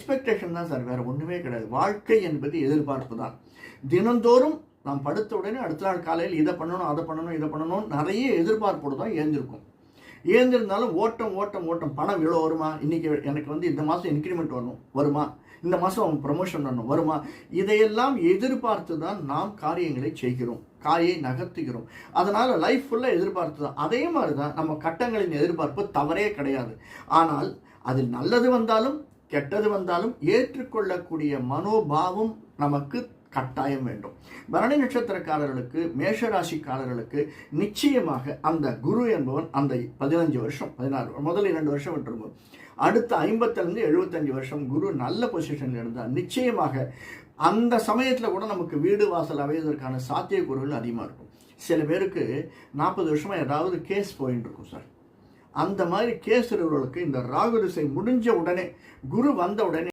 Expectation தான் sir, வேற ஒன்றுமே கிடையாது. வாழ்க்கை என்பது எதிர்பார்ப்பு தான். தினந்தோறும் நாம் படுத்த உடனே அடுத்த நாள் காலையில் இதை பண்ணணும், அதை பண்ணணும், இதை பண்ணணும், நிறைய எதிர்பார்ப்போடு தான் ஏந்திருக்கும். ஏந்திருந்தாலும் ஓட்டம் ஓட்டம் ஓட்டம். பணம் இவ்வளோ வருமா, இன்னைக்கு எனக்கு இந்த மாதம் இன்க்ரிமெண்ட் வருமா, இந்த மாதம் ப்ரமோஷன் வரணும் வருமா, இதையெல்லாம் எதிர்பார்த்து தான் நாம் காரியங்களை செய்கிறோம், காயை நகர்த்துகிறோம். அதனால் லைஃப் ஃபுல்லாக எதிர்பார்த்து தான். அதே மாதிரி தான் நம்ம கட்டங்களின் எதிர்பார்ப்பு தவறே கிடையாது. ஆனால் அதில் நல்லது வந்தாலும் கெட்டது வந்தாலும் ஏற்றுக்கொள்ளக்கூடிய மனோபாவம் நமக்கு கட்டாயம் வேண்டும். பரணி நட்சத்திரக்காரர்களுக்கு, மேஷராசிக்காரர்களுக்கு நிச்சயமாக அந்த குரு என்பவன் அந்த 15 வருஷம் 16 முதல் 2 வருஷம் விட்டுருக்கும், அடுத்த 50 75 வருஷம் குரு நல்ல பொசிஷன்ல இருந்தால் நிச்சயமாக அந்த சமயத்தில் கூட நமக்கு வீடு வாசல் அமைவதற்கான சாத்தியக்கூறுகள் அதிகமாக இருக்கும். சில பேருக்கு 40 வருஷமா ஏதாவது கேஸ் போயிட்டு இருக்கும் சார். அந்த மாதிரி கேஸ் இருவர்களுக்கு இந்த ராகு திசை முடிஞ்ச உடனே, குரு வந்த உடனே